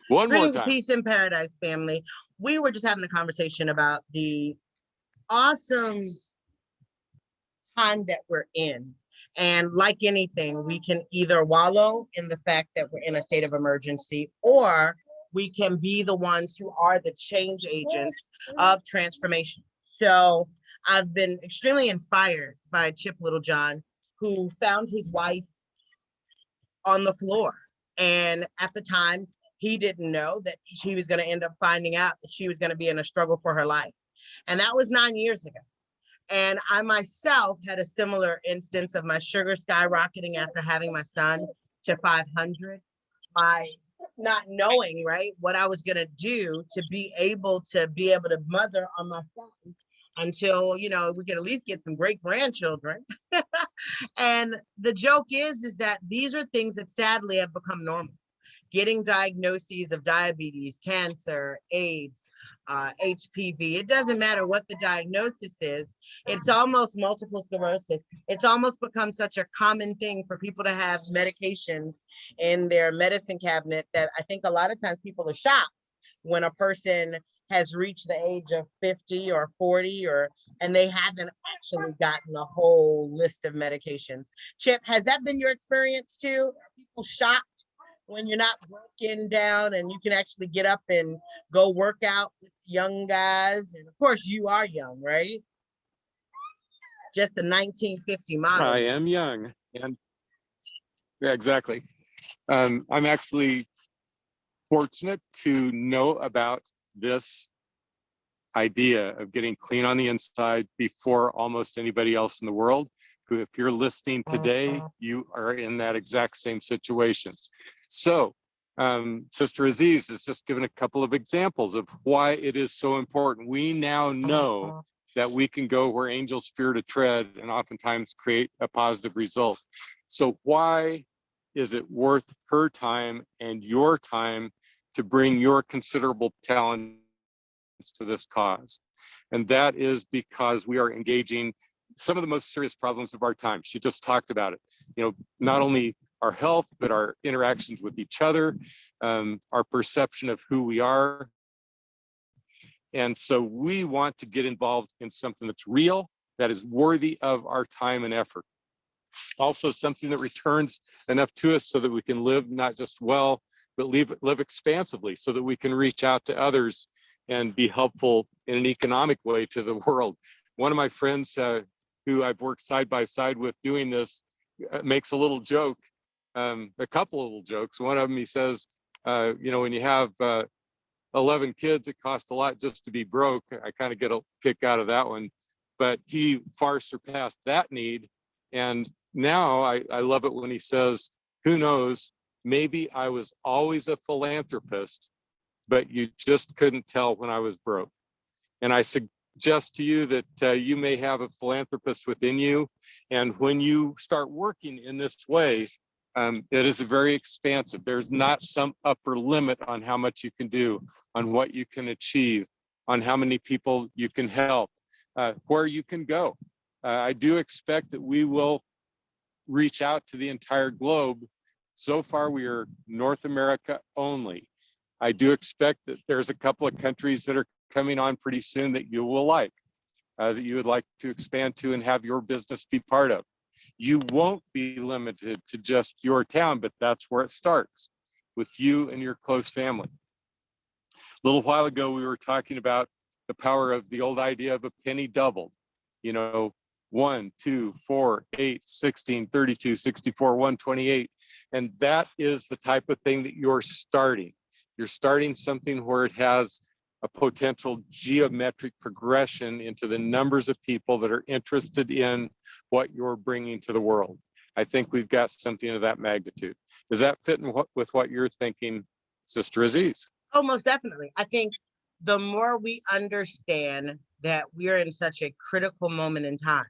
One more Greetings, time. peace in paradise, family. We were just having a conversation about the awesome time that we're in. And like anything, we can either wallow in the fact that we're in a state of emergency, or we can be the ones who are the change agents of transformation. So I've been extremely inspired by Chip Littlejohn, who found his wife on the floor. And at the time, he didn't know that he was going to end up finding out that she was going to be in a struggle for her life. And that was 9 years ago. And I myself had a similar instance of my sugar skyrocketing after having my son to 500. My not knowing, right, what I was going to do to be able to mother on my son until, we could at least get some great grandchildren. And the joke is that these are things that sadly have become normal. Getting diagnoses of diabetes, cancer, AIDS, HPV. It doesn't matter what the diagnosis is. It's almost multiple sclerosis. It's almost become such a common thing for people to have medications in their medicine cabinet that I think a lot of times people are shocked when a person has reached the age of 50 or 40 and they haven't actually gotten a whole list of medications. Chip, has that been your experience too? Are people shocked when you're not broken down and you can actually get up and go work out with young guys? And of course you are young, right? Just the 1950 model. I am young. And yeah, exactly. I'm actually fortunate to know about this idea of getting clean on the inside before almost anybody else in the world. Who, if you're listening today, you are in that exact same situation. So Sister Aziz has just given a couple of examples of why it is so important. We now know that we can go where angels fear to tread and oftentimes create a positive result. So why is it worth her time and your time to bring your considerable talents to this cause? And that is because we are engaging some of the most serious problems of our time. She just talked about it. Not only our health, but our interactions with each other, our perception of who we are. And so we want to get involved in something that's real, that is worthy of our time and effort. Also something that returns enough to us so that we can live not just well, but live expansively so that we can reach out to others and be helpful in an economic way to the world. One of my friends who I've worked side by side with doing this makes a little joke, a couple of little jokes. One of them, he says, when you have 11 kids, it costs a lot just to be broke. I kind of get a kick out of that one, but he far surpassed that need. And now I love it when he says, who knows, maybe I was always a philanthropist, but you just couldn't tell when I was broke. And I suggest to you that you may have a philanthropist within you. And when you start working in this way, it is very expansive. There's not some upper limit on how much you can do, on what you can achieve, on how many people you can help, where you can go. I do expect that we will reach out to the entire globe. So far, we are North America only. I do expect that there's a couple of countries that are coming on pretty soon that you will like, that you would like to expand to and have your business be part of. You won't be limited to just your town, but that's where it starts, with you and your close family. A little while ago, we were talking about the power of the old idea of a penny doubled. 1, 2, 4, 8, 16, 32, 64, 128. And that is the type of thing that you're starting. You're starting something where it has a potential geometric progression into the numbers of people that are interested in what you're bringing to the world. I think we've got something of that magnitude. Does that fit in with what you're thinking, Sister Aziz? Oh, most definitely. I think the more we understand that we're in such a critical moment in time,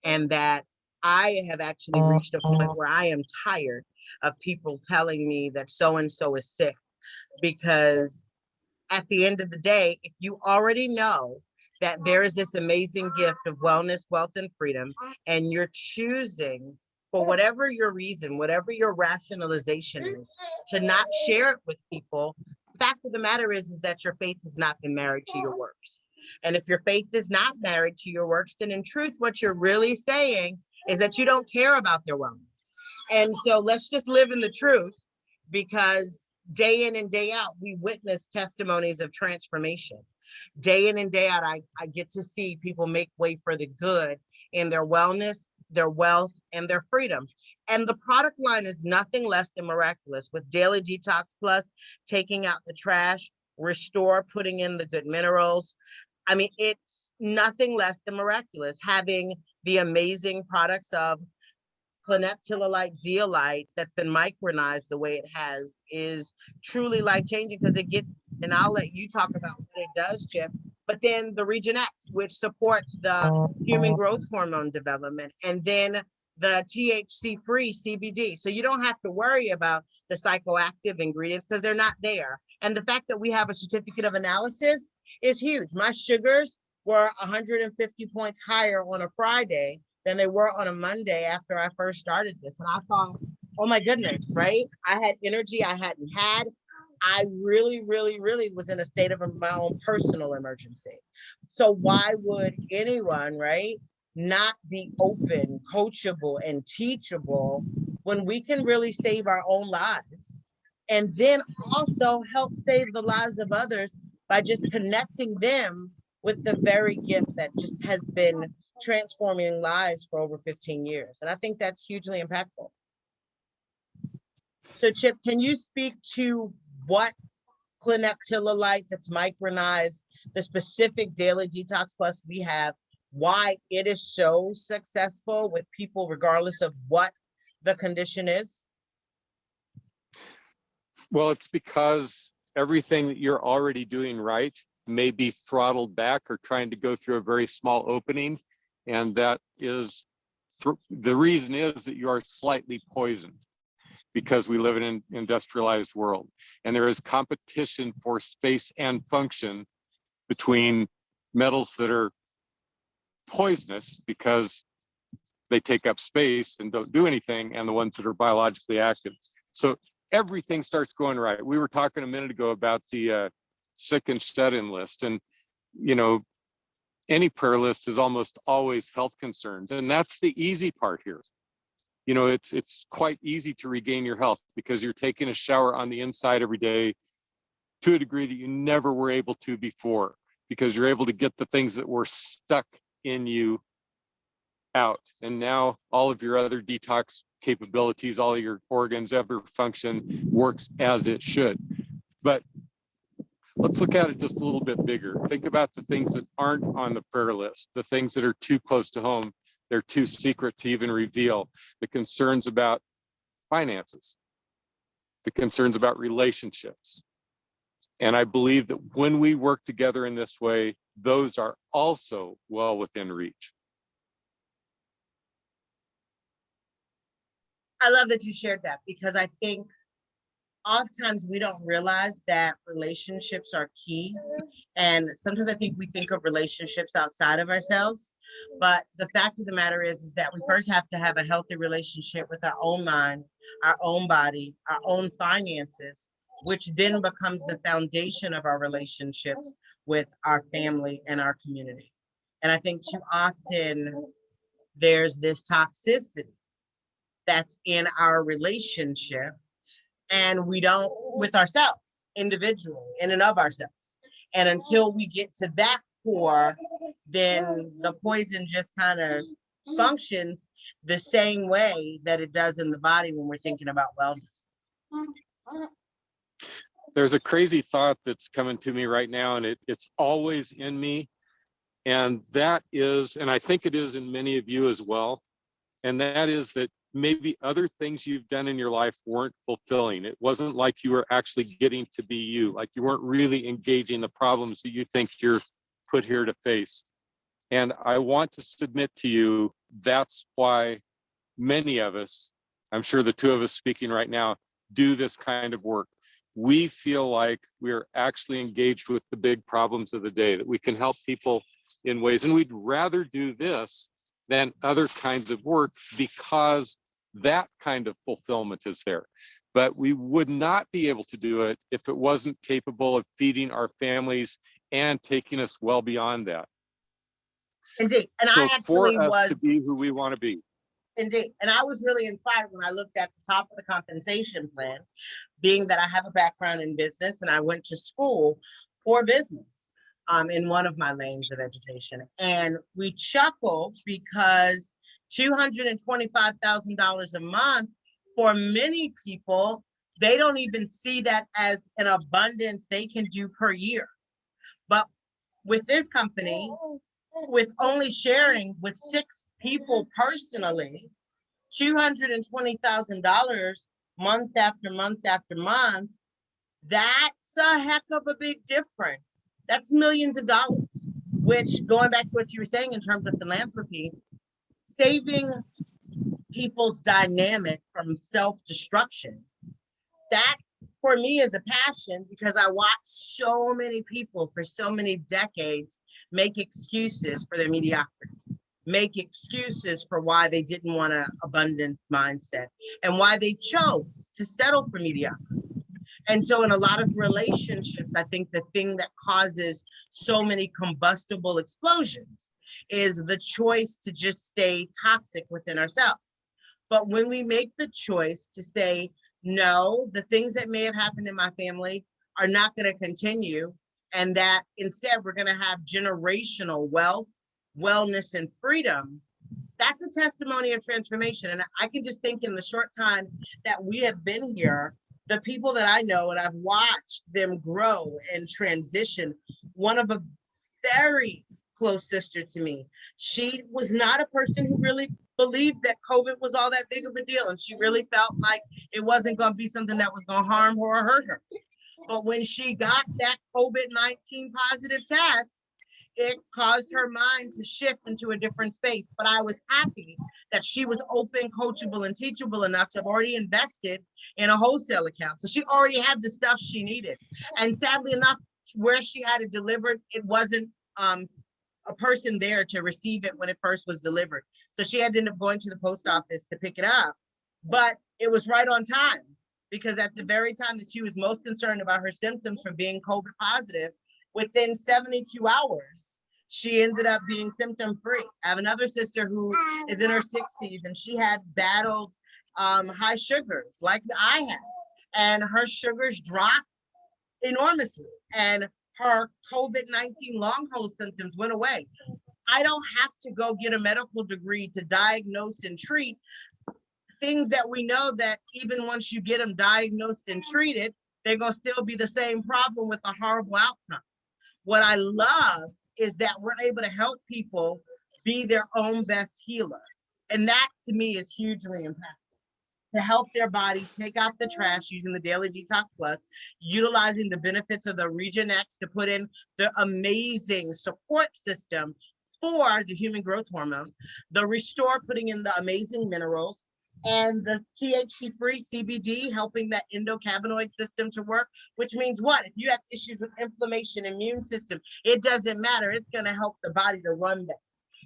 and that I have actually reached a point where I am tired of people telling me that so-and-so is sick, because at the end of the day, if you already know that there is this amazing gift of wellness, wealth, and freedom, and you're choosing, for whatever your reason, whatever your rationalization is, to not share it with people, fact of the matter is that your faith has not been married to your works. And if your faith is not married to your works, then in truth, what you're really saying is that you don't care about their wellness. And so let's just live in the truth, because day in and day out, we witness testimonies of transformation. Day in and day out, I get to see people make way for the good in their wellness, their wealth, and their freedom. And the product line is nothing less than miraculous. With Daily Detox Plus, taking out the trash, Restore, putting in the good minerals. I mean, it's nothing less than miraculous. Having the amazing products of cleneptilolite zeolite that's been micronized the way it has is truly life-changing, because it gets, and I'll let you talk about what it does, Chip, but then the Region X, which supports the human growth hormone development, and then the THC-free CBD. So you don't have to worry about the psychoactive ingredients because they're not there. And the fact that we have a certificate of analysis is huge. My sugars were 150 points higher on a Friday than they were on a Monday after I first started this. And I thought, oh my goodness, right? I had energy I hadn't had. I really, really, really was in a state of my own personal emergency. So why would anyone, right, not be open, coachable, and teachable when we can really save our own lives and then also help save the lives of others by just connecting them with the very gift that just has been transforming lives for over 15 years. And I think that's hugely impactful. So Chip, can you speak to what cleneptilolite that's micronized, the specific Daily Detox Plus we have, why it is so successful with people regardless of what the condition is? Well, it's because everything that you're already doing right may be throttled back or trying to go through a very small opening. And that is, the reason is that you are slightly poisoned because we live in an industrialized world. And there is competition for space and function between metals that are poisonous because they take up space and don't do anything, and the ones that are biologically active. So everything starts going right. We were talking a minute ago about the sick and shut-in list, and you know, any prayer list is almost always health concerns, and that's the easy part here. You know, it's quite easy to regain your health because you're taking a shower on the inside every day to a degree that you never were able to before, because you're able to get the things that were stuck in you out. And now all of your other detox capabilities, all of your organs, every function works as it should. But let's look at it just a little bit bigger. Think about the things that aren't on the prayer list, the things that are too close to home, they're too secret to even reveal, the concerns about finances, the concerns about relationships. And I believe that when we work together in this way, those are also well within reach. I love that you shared that, because I think oftentimes we don't realize that relationships are key. And sometimes I think we think of relationships outside of ourselves. But the fact of the matter is that we first have to have a healthy relationship with our own mind, our own body, our own finances, which then becomes the foundation of our relationships with our family and our community. And I think too often there's this toxicity that's in our relationship, and we don't, with ourselves individually, in and of ourselves. And until we get to that core, then the poison just kind of functions the same way that it does in the body when we're thinking about wellness. There's a crazy thought that's coming to me right now, and it's always in me. And that is, and I think it is in many of you as well, and that is that maybe other things you've done in your life weren't fulfilling. It wasn't like you were actually getting to be you, like you weren't really engaging the problems that you think you're put here to face. And I want to submit to you, that's why many of us, I'm sure the two of us speaking right now, do this kind of work. We feel like we're actually engaged with the big problems of the day, that we can help people in ways, and we'd rather do this than other kinds of work because that kind of fulfillment is there. but we would not be able to do it if it wasn't capable of feeding our families and taking us well beyond that. Indeed. And So I actually for us to was, be who we want to be. indeed. And I was really inspired when I looked at the top of the compensation plan, being that I have a background in business and I went to school for business in one of my lanes of education. And we chuckle because $225,000 a month for many people, they don't even see that as an abundance they can do per year. But with this company, with only sharing with 6 people personally, $220,000 month after month after month, that's a heck of a big difference. That's millions of dollars, which, going back to what you were saying in terms of philanthropy, saving people's dynamic from self-destruction, that for me is a passion because I watched so many people for so many decades make excuses for their mediocrity, make excuses for why they didn't want an abundance mindset and why they chose to settle for mediocrity. And so in a lot of relationships, I think the thing that causes so many combustible explosions is the choice to just stay toxic within ourselves. But when we make the choice to say, no, the things that may have happened in my family are not going to continue, and that instead we're going to have generational wealth, wellness, and freedom, that's a testimony of transformation. And I can just think in the short time that we have been here, the people that I know and I've watched them grow and transition. One of a very close sister to me, she was not a person who really believed that COVID was all that big of a deal. And she really felt like it wasn't going to be something that was going to harm her or hurt her. But when she got that COVID-19 positive test, it caused her mind to shift into a different space. But I was happy that she was open, coachable, and teachable enough to have already invested in a wholesale account. So she already had the stuff she needed. And sadly enough, where she had it delivered, it wasn't a person there to receive it when it first was delivered. So she had to end up going to the post office to pick it up. But it was right on time because at the very time that she was most concerned about her symptoms from being COVID positive, within 72 hours, she ended up being symptom free. I have another sister who is in her 60s and she had battled high sugars like I have. And her sugars dropped enormously. And her COVID-19 long haul symptoms went away. I don't have to go get a medical degree to diagnose and treat things that we know that even once you get them diagnosed and treated, they're going to still be the same problem with a horrible outcome. What I love is that we're able to help people be their own best healer. And that to me is hugely impactful. To help their bodies take out the trash using the Daily Detox Plus, utilizing the benefits of the Region X to put in the amazing support system for the human growth hormone, the Restore putting in the amazing minerals, and the THC-free CBD helping that endocannabinoid system to work, which means what? If you have issues with inflammation, immune system, it doesn't matter. It's going to help the body to run better.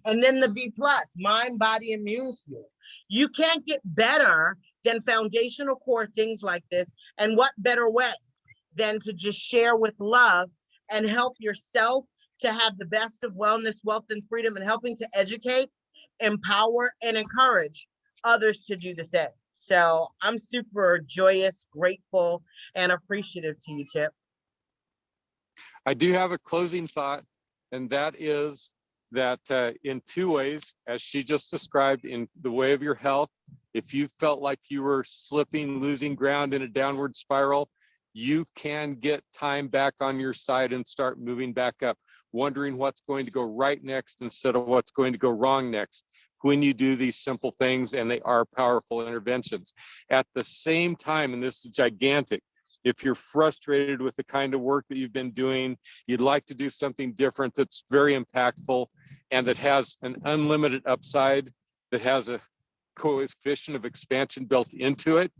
And then the B+, mind, body, immune fuel. You can't get better than foundational core things like this. And what better way than to just share with love and help yourself to have the best of wellness, wealth, and freedom, and helping to educate, empower, and encourage others to do the same. So I'm super joyous, grateful, and appreciative to you, Chip. I do have a closing thought, and that is that in 2 ways, as she just described, in the way of your health, if you felt like you were slipping, losing ground in a downward spiral, you can get time back on your side and start moving back up, wondering what's going to go right next instead of what's going to go wrong next when you do these simple things, and they are powerful interventions. At the same time, and this is gigantic, if you're frustrated with the kind of work that you've been doing, you'd like to do something different that's very impactful and that has an unlimited upside, that has a coefficient of expansion built into it,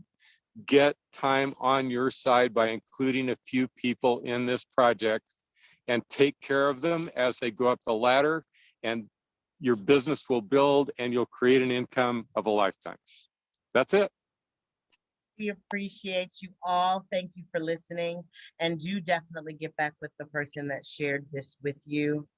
get time on your side by including a few people in this project and take care of them as they go up the ladder, and your business will build and you'll create an income of a lifetime. That's it. We appreciate you all. Thank you for listening. And do definitely get back with the person that shared this with you.